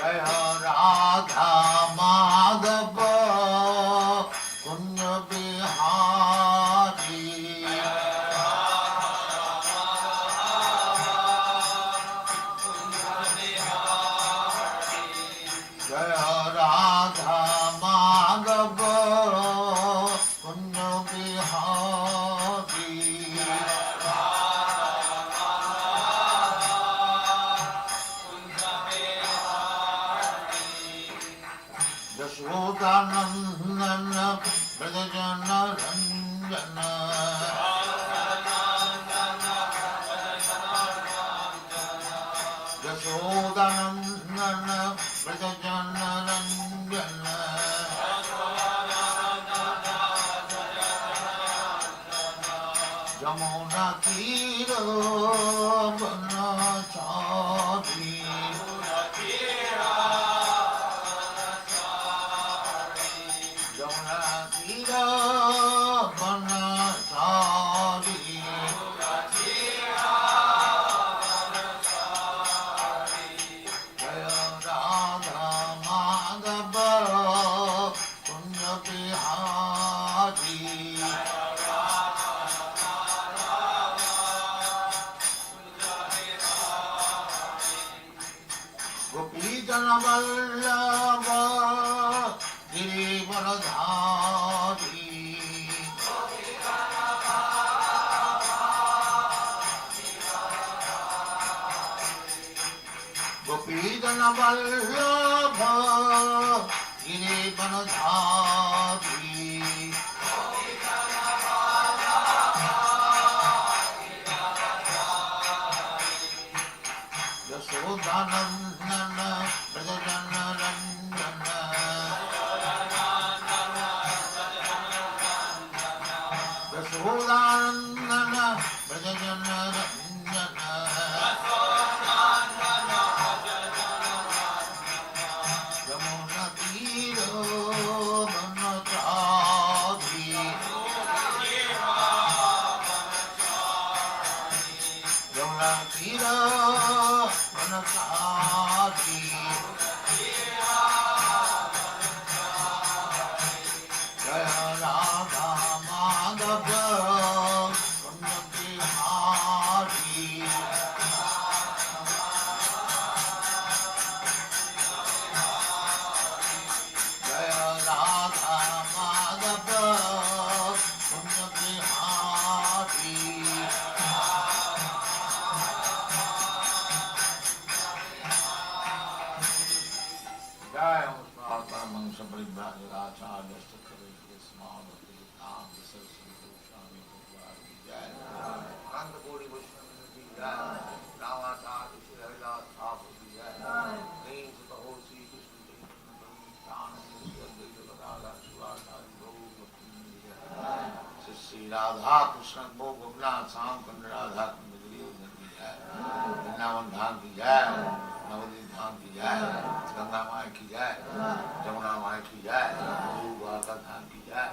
जय राधा माधव कुंज बिहारी जय राधा माधव कुंज बिहारी यशोदानंदन ब्रजजन रंजन यशोदानंदन ब्रजजन रंजन यमुना तीर बनचारी यमुना तीर बनचारी जय राधा माधव कुंज बिहारी गोपीजन वल्लभ गिरिवरधारी गोपीजन वल्लभ गिरिवरधारी यशोदानंदन ब्रजजन रंजन यशोदानंदन ब्रजजन रंजन यमुना तीर बनचारी यमुना तीर बनचारी जय राधा माधव कुंज बिहारी जय राधा माधव कुंज बिहारी जय परमहंस परिव्राजकाचार्य अनंतकोटि वैष्णव की जय रामाचार्य श्री हरिदास ठाकुर की जय प्रेम से कहो श्री कृष्ण श्री राधा कृष्ण भो गोपनाथ श्याम कुंड राधा कुंड गिरिवर्धन की जय वृंदावन धाम की जय नवदीप धाम की जय गंगा माई की जय जमुना माई की जय द्वारका धाम की जय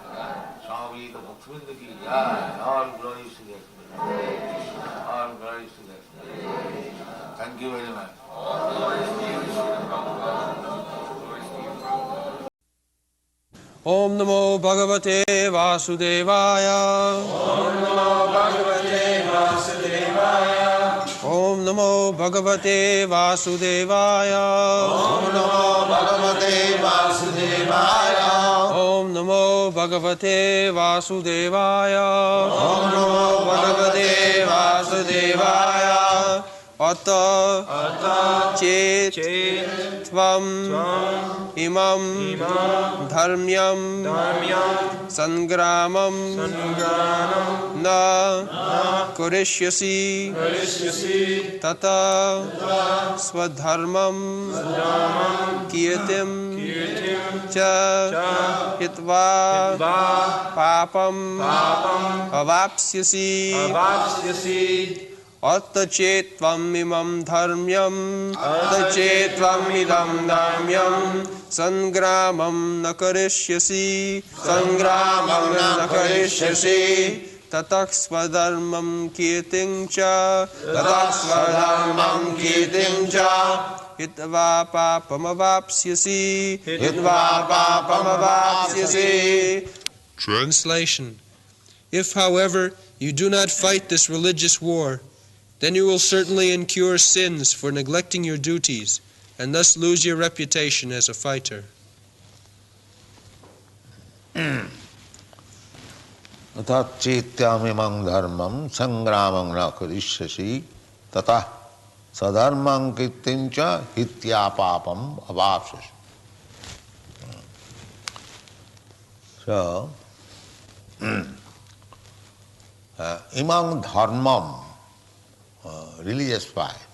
स्वामी भक्तवृंद की जय all glory to the all glory to the thank you very much ओम नमो भगवते वासुदेवाय ओम नमो भगवते वासुदेवाय ओम नमो भगवते वासुदेवाय ओम नमो भगवते वासुदेवाय ओम नमो भगवते वासुदेवाय ओम नमो भगवते वासुदेवाय अत चेत त्वम इमं धर्म्यं संग्रामं न करिष्यसि तथा स्वधर्मं कीर्तिं च हित्वा पापं अवाप्स्यसि अतचेत्त्वमिमं धर्म्यं अतचेत्त्वमिदं धर्म्यं संग्रामं न करिष्यसि ततः स्वधर्मं कीर्तिं च Hitva papamavapsyasi. Hitva papamavapsyasi. Translation. If, however, you do not fight this religious war, then you will certainly incur sins for neglecting your duties, and thus lose your reputation as a fighter. Atat chetyamimang dharmam sangramang na karishyasi tata sadharmang kittincha hityapapam avapsyasi. So, imang dharmam, religious fight,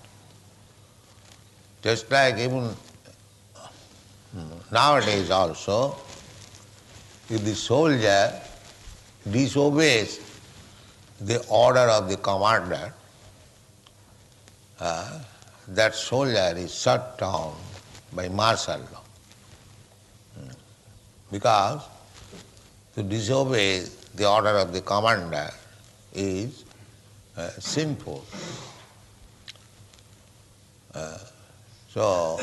just like even nowadays also, if the soldier disobeys the order of the commander, that soldier is shut down by martial law. Because to disobey the order of the commander is sinful. So,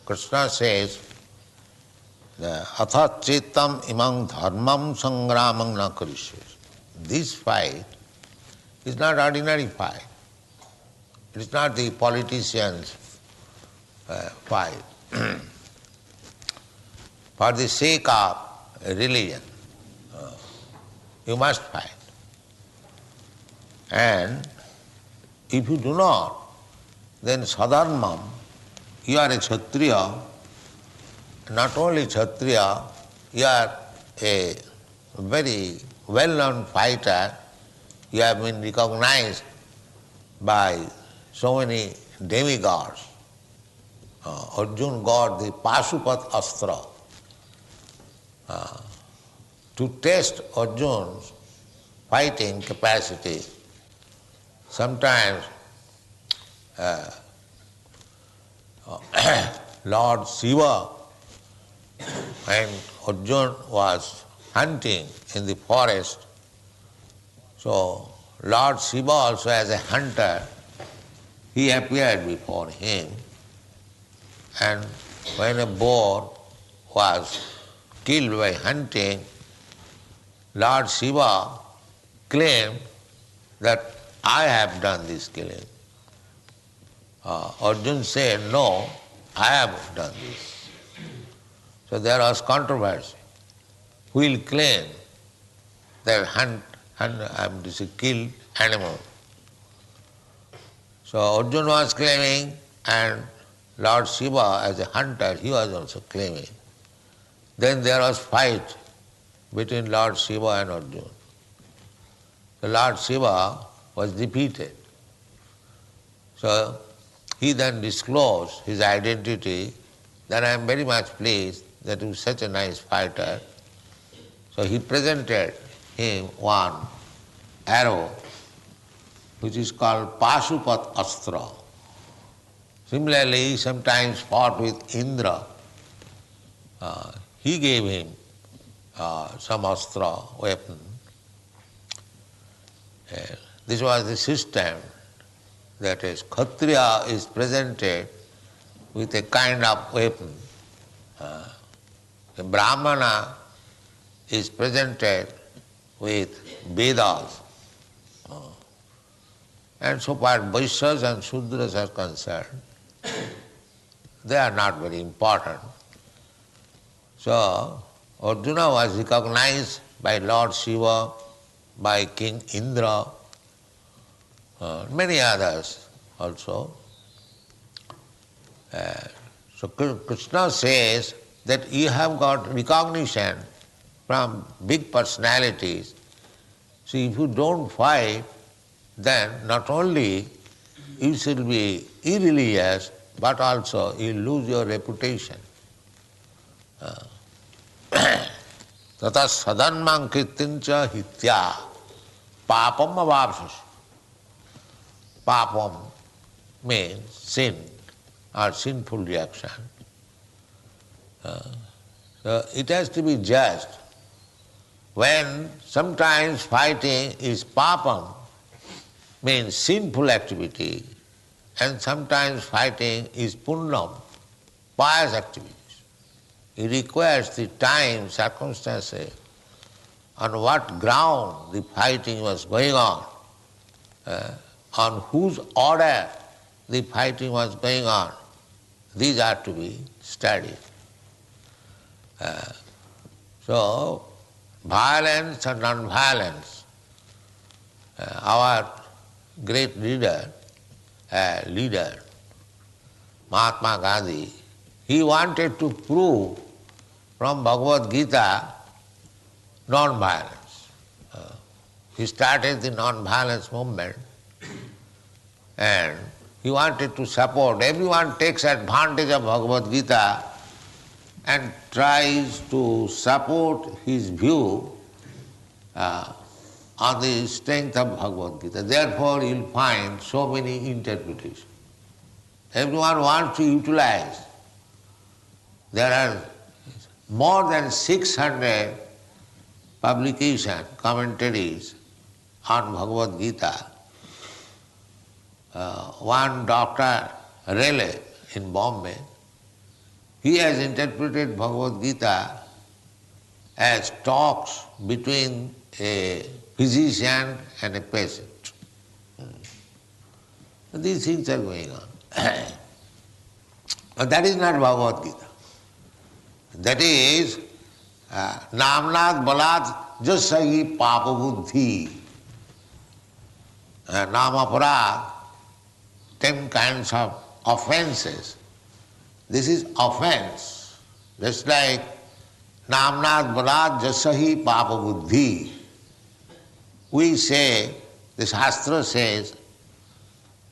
Krishna says, Athat chetam imang dharmam sangramang na karishyasi. This fight is not ordinary fight. It is not the politician's fight. For the sake of religion, you must fight. And if you do not, then sadharmam, you are a Kshatriya. Not only Kshatriya, you are a very well-known fighter. You have been recognized by so many demigods. Arjuna got the Pasupat Astra. To test Arjuna's fighting capacity, sometimes Lord Shiva, when Arjuna was hunting in the forest, so Lord Shiva also as a hunter, he appeared before him, and when a boar was killed by hunting, Lord Shiva claimed that I have done this killing. Arjuna said, no, I have done this. So there was controversy. Who will claim that this is killed animal? So Arjuna was claiming, and Lord Shiva as a hunter, he was also claiming. Then there was fight between Lord Shiva and Arjuna. The Lord Shiva was defeated. So he then disclosed his identity, that I am very much pleased that you are such a nice fighter. So he presented him one arrow, which is called Pasupat Astra. Similarly, he sometimes fought with Indra. He gave him some astra, weapon. This was the system, that is, Kshatriya is presented with a kind of weapon. The Brahmana is presented with Vedas. And so far Vaishyas and Shudras are concerned, they are not very important. So Arjuna was recognized by Lord Shiva, by King Indra, many others also. So Krishna says that you have got recognition from big personalities. So if you don't fight, then not only you shall be irreligious, but also you lose your reputation. Tata sadanmang kirtincha hitya papam avapsyasi. Papam means sin or sinful reaction. So it has to be judged. When sometimes fighting is papam, means sinful activity, and sometimes fighting is punnam, pious activities. It requires the time, circumstances, on what ground the fighting was going on whose order the fighting was going on. These are to be studied. So, violence and non-violence. Our great leader, Mahatma Gandhi, he wanted to prove from Bhagavad Gita non-violence. He started the non-violence movement and he wanted to support. Everyone takes advantage of Bhagavad Gita and tries to support his view on the strength of Bhagavad Gita. Therefore, you'll find so many interpretations. Everyone wants to utilize. There are more than 600 publications, commentaries on Bhagavad Gita. One Dr. Raleigh in Bombay, he has interpreted Bhagavad Gita as talks between a physician and a patient. These things are going on. But that is not Bhagavad Gita. That is Namnad Balad Jasagi Papa Buddhi. Namaparad, 10 kinds of offenses. This is offense. Just like Namnad Balad Jasahi Papa Buddhi. We say, the Shastra says,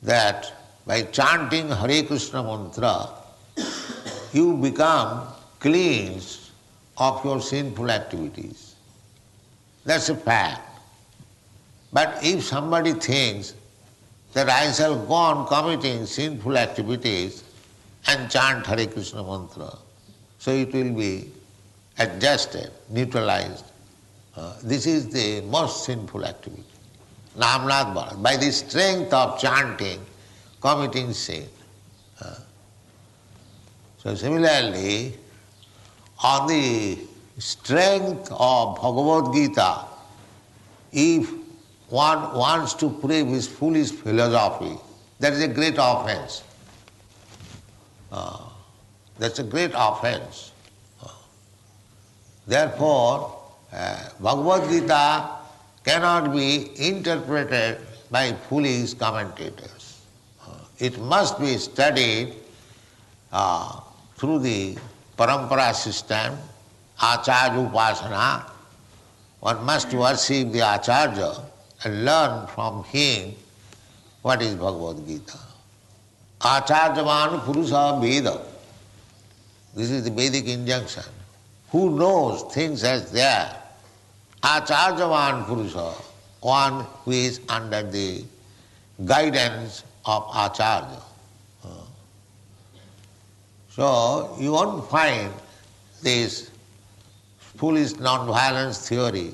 that by chanting Hare Krishna mantra, you become cleansed of your sinful activities. That's a fact. But if somebody thinks that I shall go on committing sinful activities and chant Hare Krishna mantra, so it will be adjusted, neutralized. This is the most sinful activity. Namnad Bharat, by the strength of chanting, committing sin. So similarly, on the strength of Bhagavad Gita, if one wants to prove his foolish philosophy, that is a great offense. That's a great offense. Therefore, Bhagavad Gita cannot be interpreted by foolish commentators. It must be studied through the parampara system, Acharya Upasana. One must worship the Acharya and learn from him what is Bhagavad Gita. Acharyavan Purusha Veda. This is the Vedic injunction. Who knows things as they are? Acharyavan Purusha, one who is under the guidance of Acharya. So you won't find this foolish non-violence theory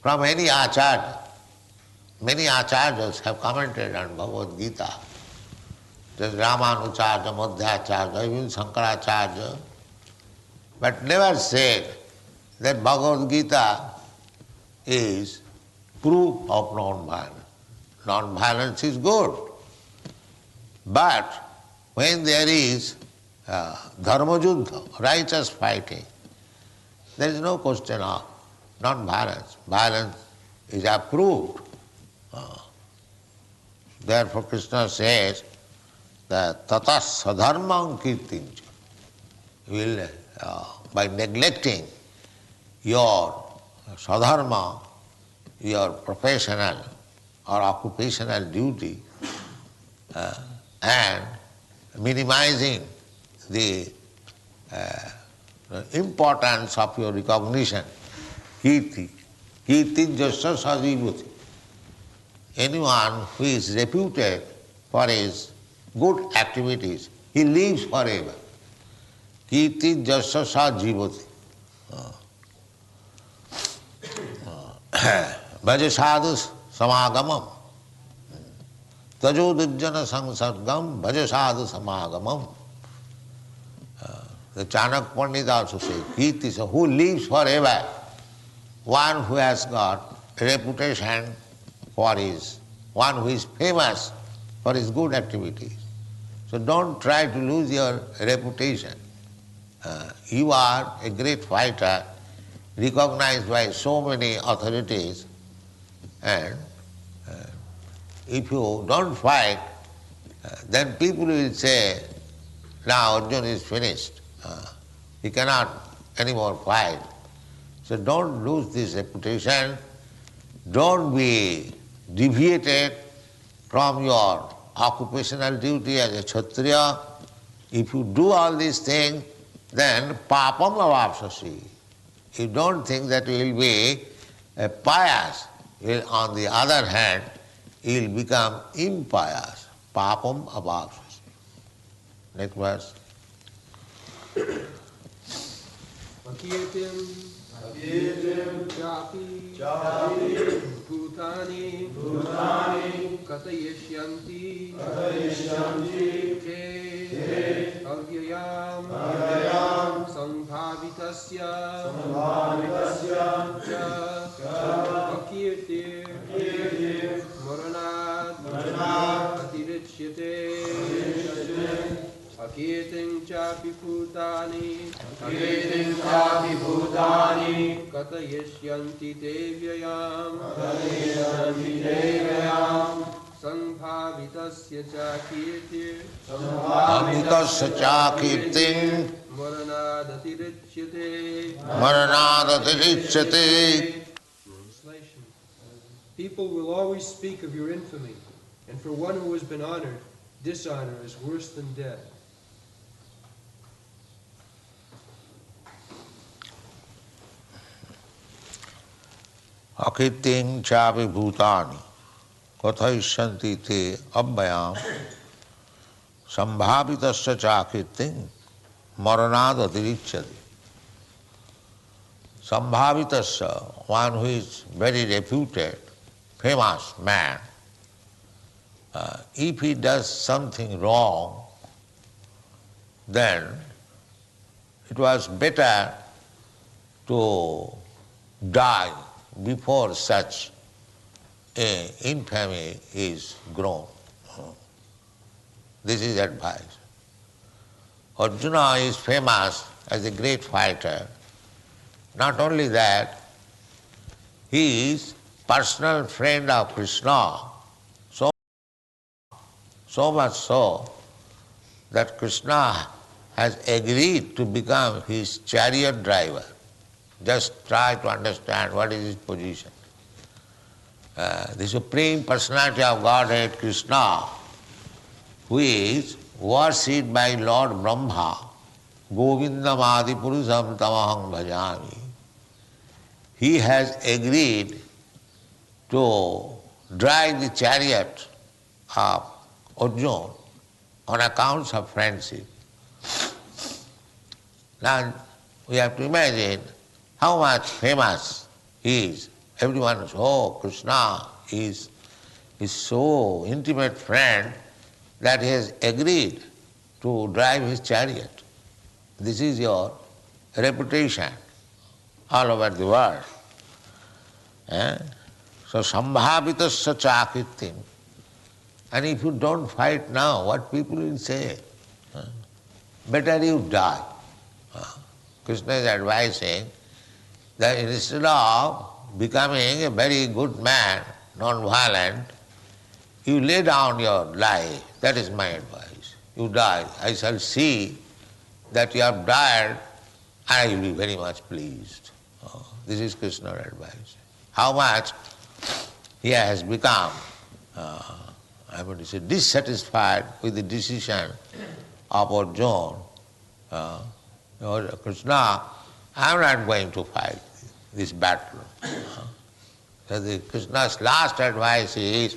from any Acharya. Many Acharyas have commented on Bhagavad Gita. There's Ramanujarya, Madhyacharya, even Shankaracharya, but never said that Bhagavad Gita is proof of non-violence. Non-violence is good. But when there is dharma juddha, righteous fighting, there is no question of non-violence. Violence is approved. Therefore Krishna says that tatas sadharmam kirtincha. You will, by neglecting your sadharma, your professional or occupational duty, and minimizing the importance of your recognition, kirti, kirti jasya sajivati. Anyone who is reputed for his good activities, he lives forever. Kirti jasya sajivati. Bhaja sadhu samagamam. tajo dijjana sangsargam bhaja sadhu samagamam. The Chanak Pandit also says, Kirti, so who lives forever? One who has got a reputation for his, one who is famous for his good activities. So don't try to lose your reputation. You are a great fighter, recognized by so many authorities, and if you don't fight, then people will say, now Arjuna is finished. He cannot anymore fight. So don't lose this reputation. Don't be deviated from your occupational duty as a Kshatriya. If you do all these things, then papam avapsasi. You don't think that you will be pious. On the other hand, you will become impious. Papam avapsasi. Next verse. Akirtim chapi bhutani katayishyanti te avyayam sambhavitasya cha akirtir maranat atirichyate Akirtim chapi bhutani katayishyanti devyayam sambhavitasya cha kirtir Amritasya cha kirtim maranadatirichyate. Translation. People will always speak of your infamy, and for one who has been honored, dishonor is worse than death. Akirtim chapi bhutani kathayishyanti te abhyayam sambhavitasya cha kirtim maranadatirichyate. Sambhavitasya, one who is very reputed, famous man, if he does something wrong, then it was better to die before such infamy is grown. This is advice. Arjuna is famous as a great fighter. Not only that, he is personal friend of Krishna, so much so that Krishna has agreed to become his chariot driver. Just try to understand what is his position. The Supreme Personality of Godhead, Krishna, who is worshipped by Lord Brahma, Govindam Adi Purusham Tamaham Bhajami, he has agreed to drive the chariot of Arjuna on account of friendship. Now we have to imagine how much famous he is. Everyone knows, oh, Krishna is so intimate friend that he has agreed to drive his chariot. This is your reputation all over the world. So sambhavitasya cha kirtim. And if you don't fight now, what people will say? Better you die. Krishna is advising that instead of becoming a very good man, non-violent, you lay down your life. That is my advice. You die. I shall see that you have died, and I will be very much pleased. This is Krishna's advice. How much he has become, I would say, dissatisfied with the decision of Arjuna. Krishna, I am not going to fight this battle. Krishna's last advice is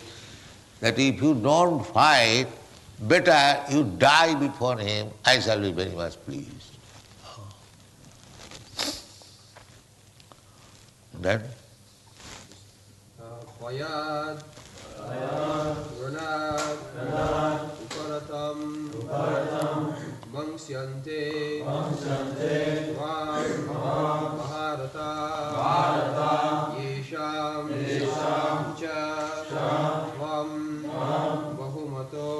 that if you don't fight, better you die before him, I shall be very much pleased. Then? Vayad Ranad Uparatam Mangsyante Tvam Maharata Yesham Cha Tvam Bahumato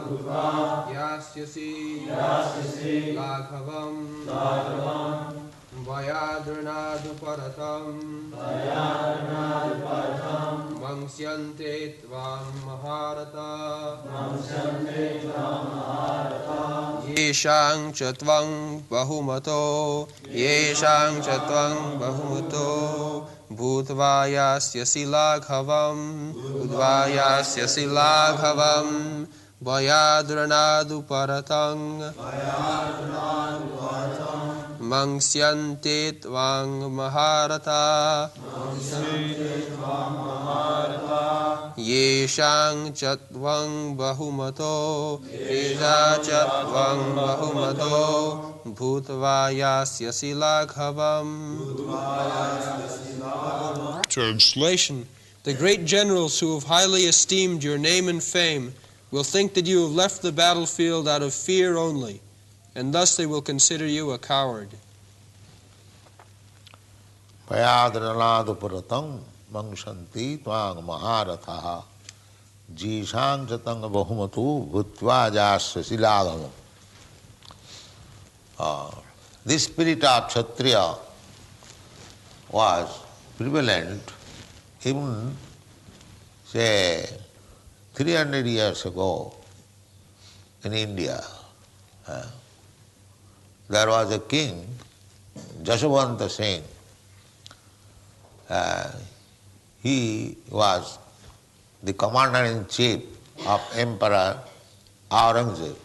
Budva Yasyasi Laghavam Vayadranaduparatam Mangsyante Tvam Maharata Yeshang Chatvang Bahumato Yeshang Chatvang Bahumato Bhutvayasyasi Laghavam Bhutvayasyasi Laghavam Vayadranaduparatam Mangsyante Tvang Maharata Yeshang Chatvang Bahumato Yesha Chatvang Bahumato Bhutvayasyasi Laghavam. Translation: The great generals who have highly esteemed your name and fame will think that you have left the battlefield out of fear only, and thus they will consider you a coward. Payadranaduparatam Mangsanti Tvang Maharatha Jishang Chatang Bahumatu Bhutvajas Silagam. This spirit of Kshatriya was prevalent even, say, 300 years ago in India. There was a king, Jaswanta Singh. He was the commander-in-chief of Emperor Aurangzeb.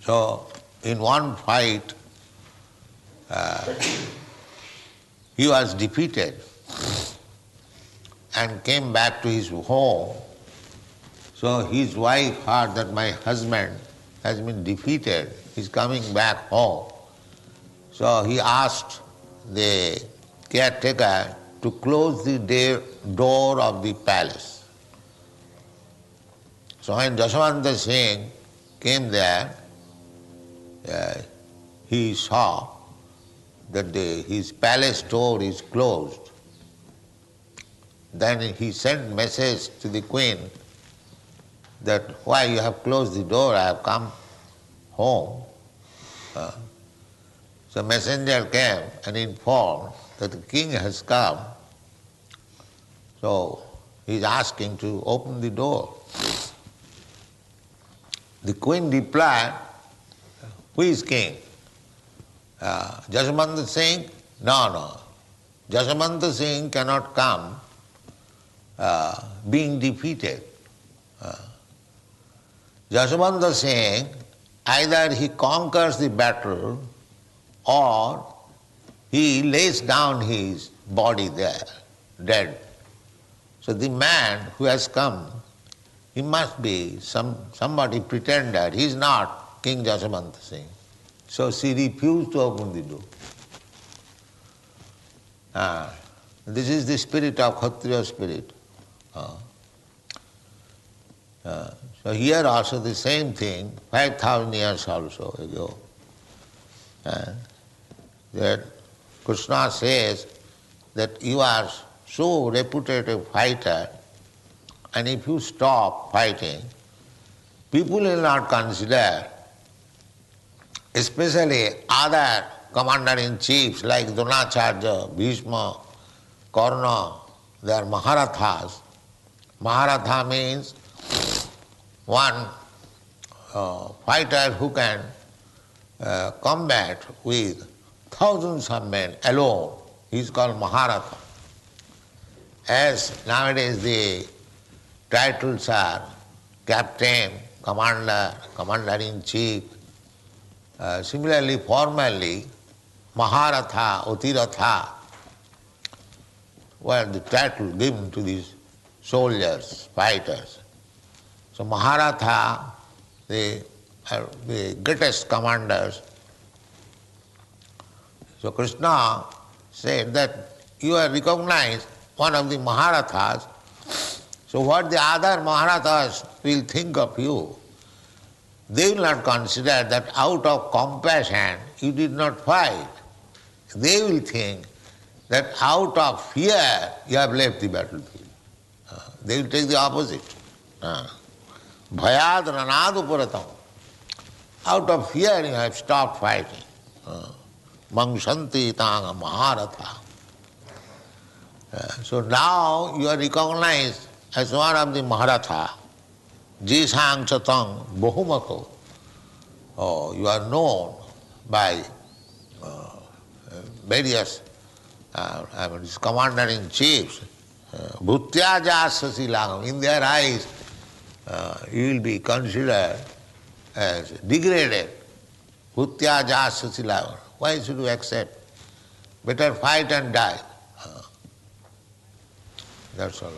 So, in one fight, he was defeated and came back to his home. So his wife heard that my husband has been defeated, he's coming back home. So he asked the caretaker to close the door of the palace. So when Jaswanta Singh came there, he saw that his palace door is closed. Then he sent message to the queen that, why you have closed the door, I have come home. So messenger came and informed that the king has come. So he is asking to open the door. The queen replied, who is king? Jaswanta Singh? No. Jaswanta Singh cannot come being defeated. Jaswanta Singh, either he conquers the battle or he lays down his body there, dead. So the man who has come, he must be somebody pretender. He is not King Jaswanta Singh. So she refused to open the door. This is the spirit of Kshatriya spirit. So here also the same thing, 5,000 years also ago. That Krishna says that you are so reputed a fighter, and if you stop fighting, people will not consider, especially other commander-in-chiefs like Dronacharya, Bhishma, Karna, they are Maharathas. Maharatha means one fighter who can combat with thousands of men alone. He is called Maharatha. As nowadays the titles are captain, commander, commander-in-chief. Similarly, formerly, Maharatha, Utiratha were the title given to these soldiers, fighters. So Maharatha, the greatest commanders. So Krishna said that you are recognized one of the Maharathas, so what the other Maharathas will think of you? They will not consider that out of compassion you did not fight. They will think that out of fear you have left the battlefield. They will take the opposite. Bhayad ranad uparatam. Out of fear you have stopped fighting. Mangsanti tanga maharatha. So now you are recognized as one of the Maharatha. Jisang chatang bahumako. Oh, you are known by various commander-in-chiefs. Bhutyaja langam. In their eyes, you will be considered as degraded. Bhutyaja langam. Why should you accept? Better fight and die. That's all.